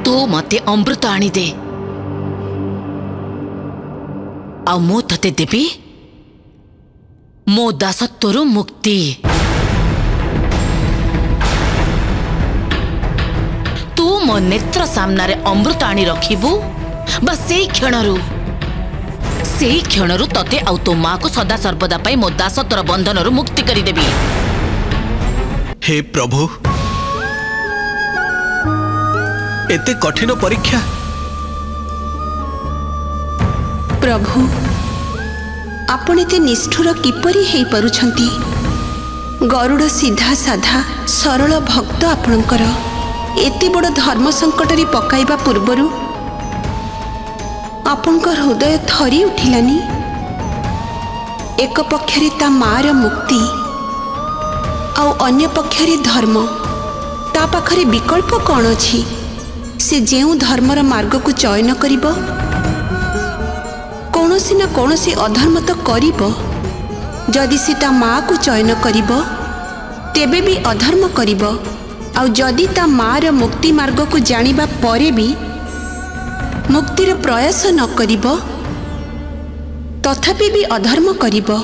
तू मते अमृत आनी दे आ मो तते देवी मो दासत्वर मुक्ति। तू मो नेत्र सामने अमृत आनी रखिबू बस से क्षणरू तते आउ तो माँ को सदा सर्वदा पाई मो दासत्वर बंधन मुक्ति करदेवी। हे प्रभु एते कठिन परीक्षा। प्रभु आपण एते निष्ठुर किपरि हेई परुछंती? गरुड़ सीधा साधा सरल भक्त आपणकर एते बड़ धर्म संकट रे पकाइबा पूर्वरु आपणकर हृदय थरी उठिलानी। एक पक्षरे ता मार मुक्ति आउ अन्य पक्षरे धर्म, ता पाखरे विकल्प कौन अछि? से जेउ धर्मर मार्ग को चयन करिबो कौनसी ना कौनसी अधर्म तो करिबो। जदि से ता माँ को चयन करिबो तेबे भी अधर्म करिबो, आउ जदि ता मार मुक्ति मार्ग को जानिबा परे भी मुक्तिर प्रयास न करिबो तथापि भी अधर्म करिबो।